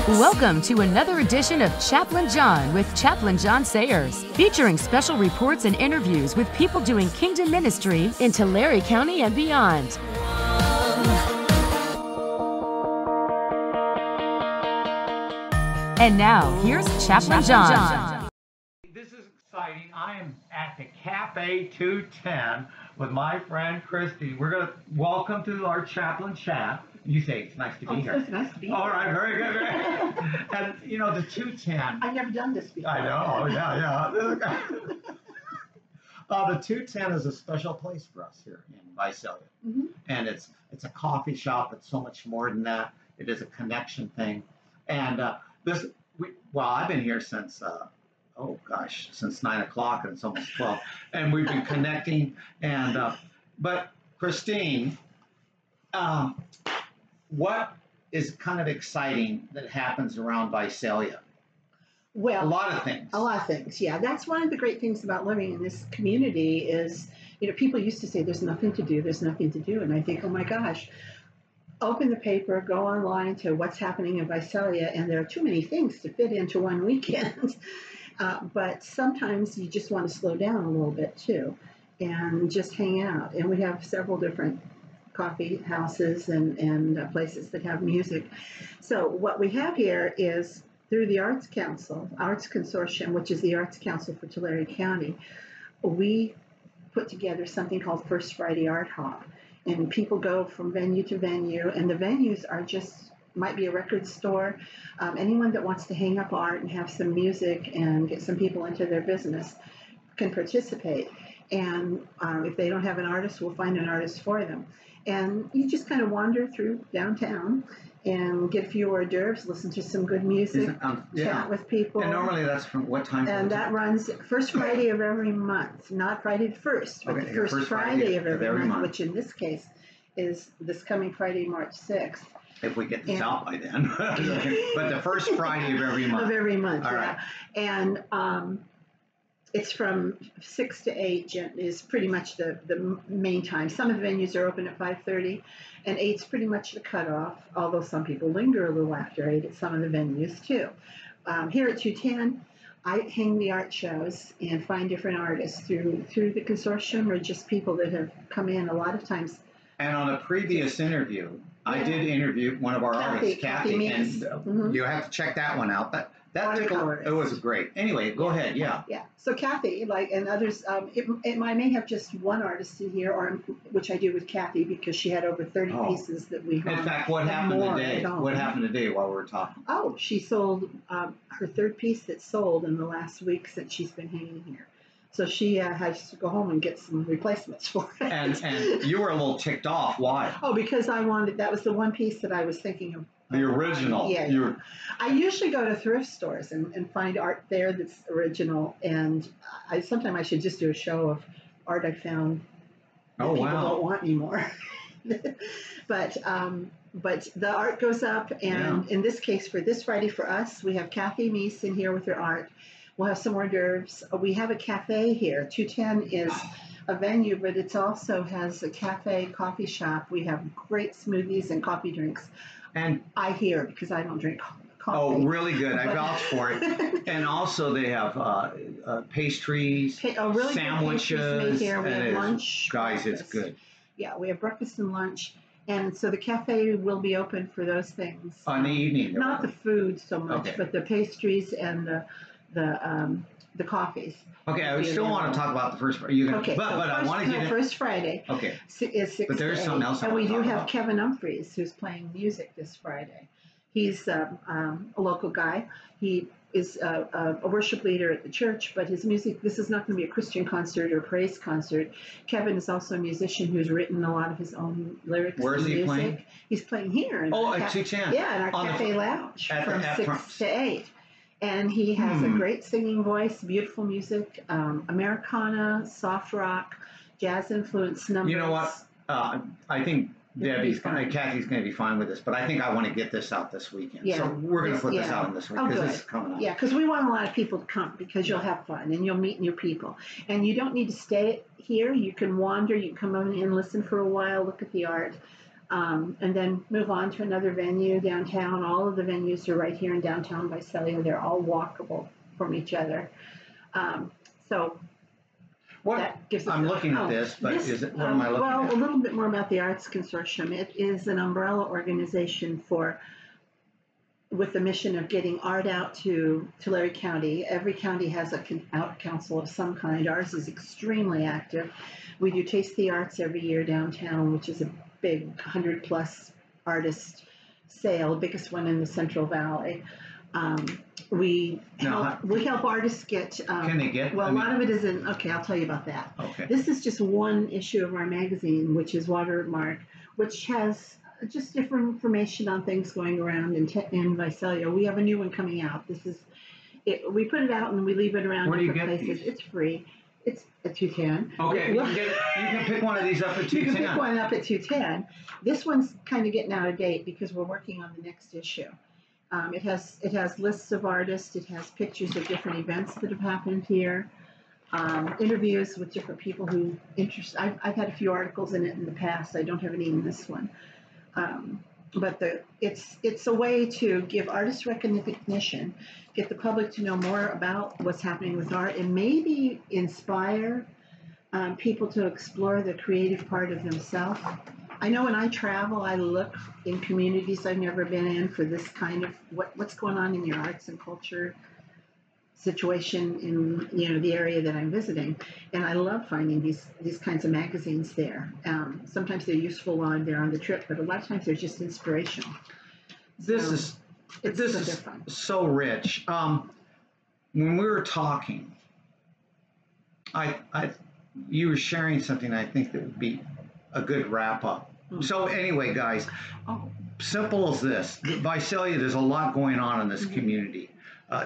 Welcome to another edition of Chaplain John with Chaplain John Sayers, featuring special reports and interviews with people doing kingdom ministry in Tulare County and beyond. And now, here's Chaplain John. This is exciting. I am at the Cafe 210 with my friend Christy. We're going to welcome to our Chaplain Chat. You say it's nice to be here. It's nice to be here. All right, very good. And, you know, the 210. I've never done this before. I know, yeah. The 210 is a special place for us here in Visalia. Mm-hmm. And it's a coffee shop. It's so much more than that. It is a connection thing. And I've been here since, since 9 o'clock, and it's almost 12. And we've been connecting. And but Christine, what is kind of exciting that happens around Visalia? Well, a lot of things. Yeah. That's one of the great things about living in this community is, you know, people used to say there's nothing to do. And I think, oh my gosh, open the paper, go online to what's happening in Visalia, and there are too many things to fit into one weekend. But sometimes you just want to slow down a little bit too and just hang out. And we have several different coffee houses and places that have music. So what we have here is through the Arts Consortium, which is the Arts Council for Tulare County, we put together something called First Friday Art Hop. And people go from venue to venue, and the venues are might be a record store. Anyone that wants to hang up art and have some music and get some people into their business can participate. And if they don't have an artist, we'll find an artist for them. And you just kind of wander through downtown and get a few hors d'oeuvres, listen to some good music, chat with people. And normally that's from what time? And that runs first Friday of every month, not Friday the 1st, but the first Friday of every month, which in this case is this coming Friday, March 6th. If we get this out by then. But the first Friday of every month. Of every month, All yeah. Right. And it's from 6 to 8 is pretty much the main time. Some of the venues are open at 5:30, and 8's pretty much the cutoff, although some people linger a little after 8 at some of the venues too. Here at 210, I hang the art shows and find different artists through the consortium or just people that have come in a lot of times. And on a previous interview, I did interview one of our artists, Kathy, and you have to check that one out. It was great. Anyway, go ahead. Yeah. So Kathy, and others, I may have just one artist in here, which I do with Kathy because she had over 30 pieces that we. In fact, what happened today? What happened today while we were talking? Oh, she sold her third piece that sold in the last week since she's been hanging here. So she has to go home and get some replacements for it. And you were a little ticked off. Why? Oh, because that was the one piece that I was thinking of. The original. Yeah. I usually go to thrift stores and find art there that's original. And sometimes I should just do a show of art I found that people don't want anymore. But the art goes up. And in this case, for this Friday for us, we have Kathy Meese in here with her art. We'll have some hors d'oeuvres. We have a cafe here. 210 is a venue, but it also has a cafe, coffee shop. We have great smoothies and coffee drinks. And I hear, because I don't drink coffee. Oh, really good. I vouch for it. And also they have pastries, really sandwiches. Good pastries made here. We have lunch. Guys, breakfast. It's good. Yeah, we have breakfast and lunch. And so the cafe will be open for those things. On the evening? Not the food so much, but the pastries and the coffees. Okay, I still want to talk about the first Friday. But I want to get first Friday. Okay. Is 6 but there's something else. And we do have Kevin Humphreys who's playing music this Friday. He's a local guy. He is a worship leader at the church, but his music. This is not going to be a Christian concert or praise concert. Kevin is also a musician who's written a lot of his own lyrics. Where is he playing? He's playing here. At 210. Yeah, in our cafe lounge from 6 to 8. And he has a great singing voice, beautiful music, Americana, soft rock, jazz influenced numbers. You know what? I think Kathy's going to be fine with this, but I think I want to get this out this weekend. Yeah. So we're going to put this out in this week because this is coming up. Yeah, because we want a lot of people to come because you'll have fun and you'll meet new people. And you don't need to stay here. You can wander. You can come in and listen for a while, look at the art. and then move on to another venue downtown. All of the venues are right here in downtown Visalia. They're all walkable from each other. So What that gives us I'm looking at this, but this, is it? What am I looking well, at? a little bit more about the Arts Consortium. It is an umbrella organization with the mission of getting art out to Tulare County. Every county has a art council of some kind. Ours is extremely active. We do Taste the Arts every year downtown, which is a big 100+ artist sale, biggest one in the Central Valley. We help artists get. Can they get? Well, a lot of it isn't. Okay, I'll tell you about that. Okay. This is just one issue of our magazine, which is Watermark, which has just different information on things going around in Visalia. We have a new one coming out. This is it. We put it out and we leave it around different places. These? It's free. It's at 210. Okay, you can pick one of these up at 210. You can pick one up at 210. This one's kind of getting out of date because we're working on the next issue. It has lists of artists. It has pictures of different events that have happened here, interviews with different people who interest. I've had a few articles in it in the past. I don't have any in this one, but it's a way to give artists recognition, get the public to know more about what's happening with art, and maybe inspire people to explore the creative part of themselves. I know when I travel, I look in communities I've never been in for this kind of what's going on in your arts and culture situation in the area that I'm visiting, and I love finding these kinds of magazines there. Sometimes they're useful while I'm there on the trip, but a lot of times they're just inspirational. This is so rich. When we were talking, you were sharing something I think that would be a good wrap up. So anyway, guys, simple as this. Visalia, there's a lot going on in this community.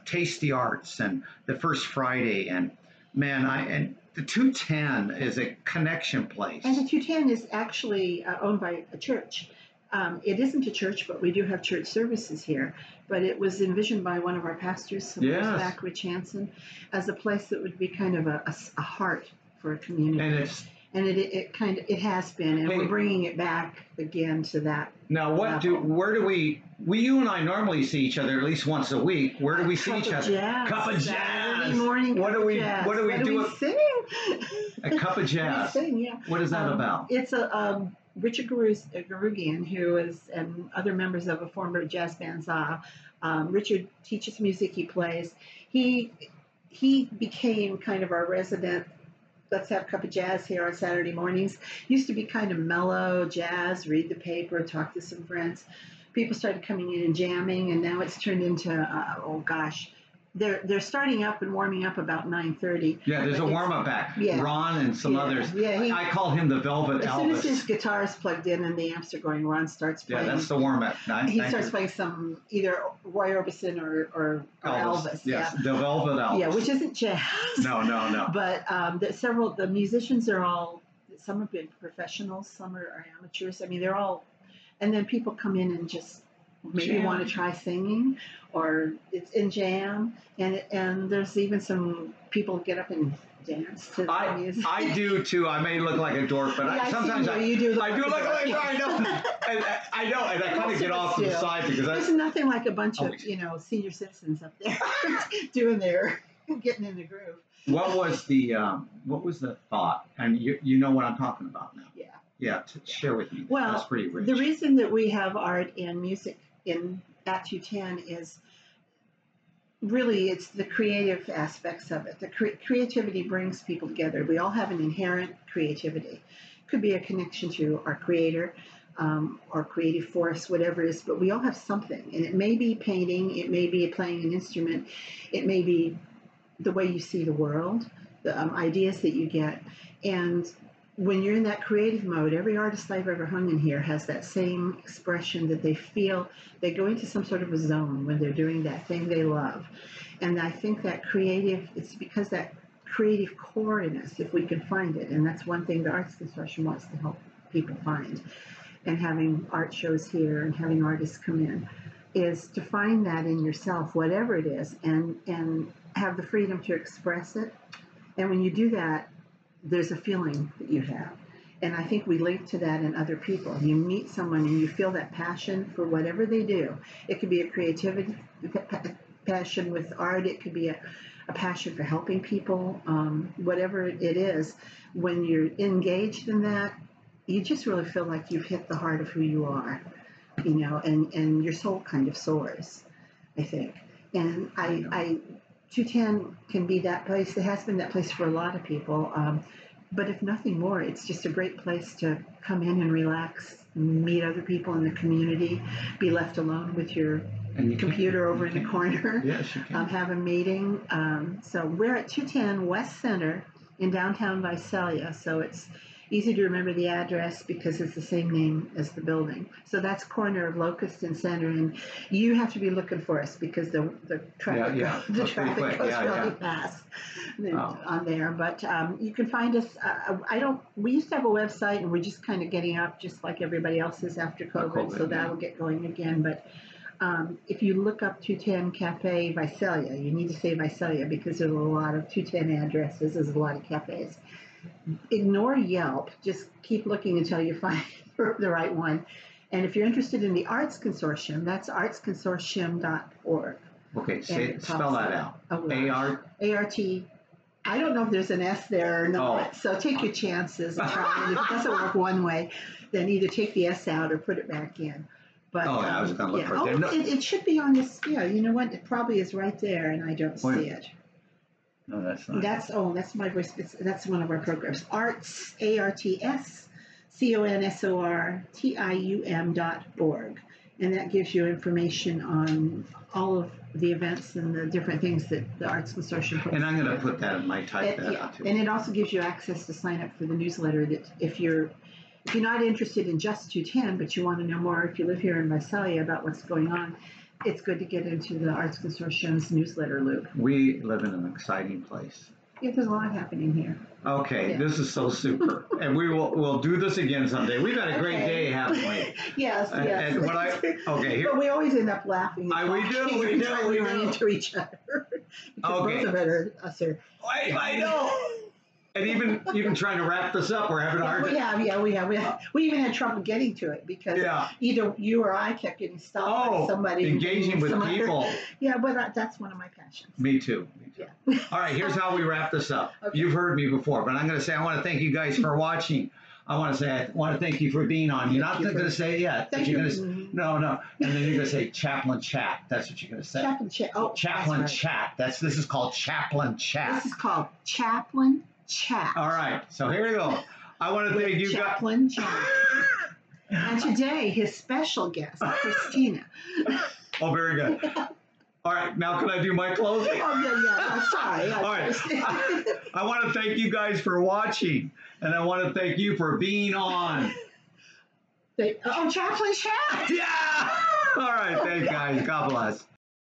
Taste the Arts and the First Friday, and and the 210 is a connection place. And the 210 is actually owned by a church. It isn't a church, but we do have church services here. But it was envisioned by one of our pastors some years back, Rich Hansen, as a place that would be kind of a heart for a community. And it has been, and we're bringing it back again to that. Now, you and I normally see each other at least once a week. Where do we see each other? Cup of jazz. Saturday morning. What do we do? Sing. A cup of jazz. We sing, yeah. What is that about? It's Richard Garugian, who is, and other members of a former jazz band, ZA. Richard teaches music. He plays. He became kind of our resident. Let's have a cup of jazz here on Saturday mornings. Used to be kind of mellow jazz, read the paper, talk to some friends. People started coming in and jamming, and now it's turned into, they're starting up and warming up about 9:30. Yeah, there's a warm-up act. Yeah. Ron and some others. Yeah, I call him the Velvet Elvis. As soon as his guitar is plugged in and the amps are going, Ron starts playing. Yeah, that's the warm-up. He starts playing some either Roy Orbison or Elvis. Yes, the Velvet Elvis. Yeah, which isn't jazz. No. But the musicians are all, some have been professionals, some are amateurs. I mean, they're all, and then people come in and just maybe want to try singing, or it's in jam, and there's even some people get up and dance to the music. I do too. I may look like a dork, but sometimes you do. I do look like a dork. I know, and I kind of get off to the side because there's nothing like a bunch of senior citizens up there doing getting in the groove. What was the thought? And you know what I'm talking about now. Yeah. Yeah, share with me. Well, that's pretty rich. The reason that we have art and music at 210 is really it's the creative aspects of it. The creativity brings people together. We all have an inherent creativity. Could be a connection to our creator or creative force, whatever it is, but we all have something. And it may be painting, it may be playing an instrument, it may be the way you see the world, the ideas that you get. And when you're in that creative mode, every artist I've ever hung in here has that same expression that they feel. They go into some sort of a zone when they're doing that thing they love. And I think that it's because that creative core in us, if we can find it, and that's one thing the Arts Consortium wants to help people find, and having art shows here and having artists come in, is to find that in yourself, whatever it is, and have the freedom to express it. And when you do that, there's a feeling that you have. And I think we link to that in other people. You meet someone and you feel that passion for whatever they do. It could be a creativity passion with art. It could be a passion for helping people, whatever it is. When you're engaged in that, you just really feel like you've hit the heart of who you are, and your soul kind of soars, I think. And I 210 can be that place. It has been that place for a lot of people. But if nothing more, it's just a great place to come in and relax, meet other people in the community, be left alone with your computer over in the corner. Yes, you can. Have a meeting. So we're at 210 West Center in downtown Visalia. So it's easy to remember the address because it's the same name as the building. So that's corner of Locust and Center, and you have to be looking for us because the traffic traffic goes really fast on there. But you can find us. We used to have a website, and we're just kind of getting up, just like everybody else is after COVID. So that'll get going again. But if you look up 210 Cafe Visalia, you need to say Visalia because there's a lot of 210 addresses. There's a lot of cafes. Ignore Yelp. Just keep looking until you find the right one. And if you're interested in the Arts Consortium, that's artsconsortium.org. Okay, spell that out. A-R-T. I don't know if there's an S there or not, so take your chances and try. And if it doesn't work one way, then either take the S out or put it back in. But, I was going to look for it. No. It should be on this. Yeah, you know what? It probably is right there, and I don't see it. No, that's not. That's my voice. That's one of our programs. Arts, ARTSCONSORTIUM.org, and that gives you information on all of the events and the different things that the Arts Consortium puts. And I'm going to put that in my type that out too. And it also gives you access to sign up for the newsletter. That if you're not interested in just 210, but you want to know more, if you live here in Visalia, about what's going on, it's good to get into the Arts Consortium's newsletter loop. We live in an exciting place. Yeah, there's a lot happening here. Okay, This is so super. And we'll do this again someday. We've had a great day, haven't we? Yes. And here. But we always end up laughing. We do. We run into each other. Because both of us are. I know. And even trying to wrap this up, we're having a hard time. We have. We even had trouble getting to it because either you or I kept getting stopped by somebody. Engaging with people. But that's one of my passions. Me too. Yeah. All right, here's how we wrap this up. Okay. You've heard me before, but I'm going to say I want to thank you guys for watching. I want to thank you for being on. You're not going to say Thank you. No. And then you're going to say Chaplain Chat. That's what you're going to say. Chaplain Chat. Chaplain Chat. This is called Chaplain Chat. This is called Chaplain Chat. All right. So here we go. I want to thank you guys. Chaplain Chat. And today, his special guest, Christina. Oh, very good. All right, now can I do my closing? I'm sorry. All right. I want to thank you guys for watching, and I want to thank you for being on. Chaplain Chat. Yeah! All right, thanks, guys. God bless.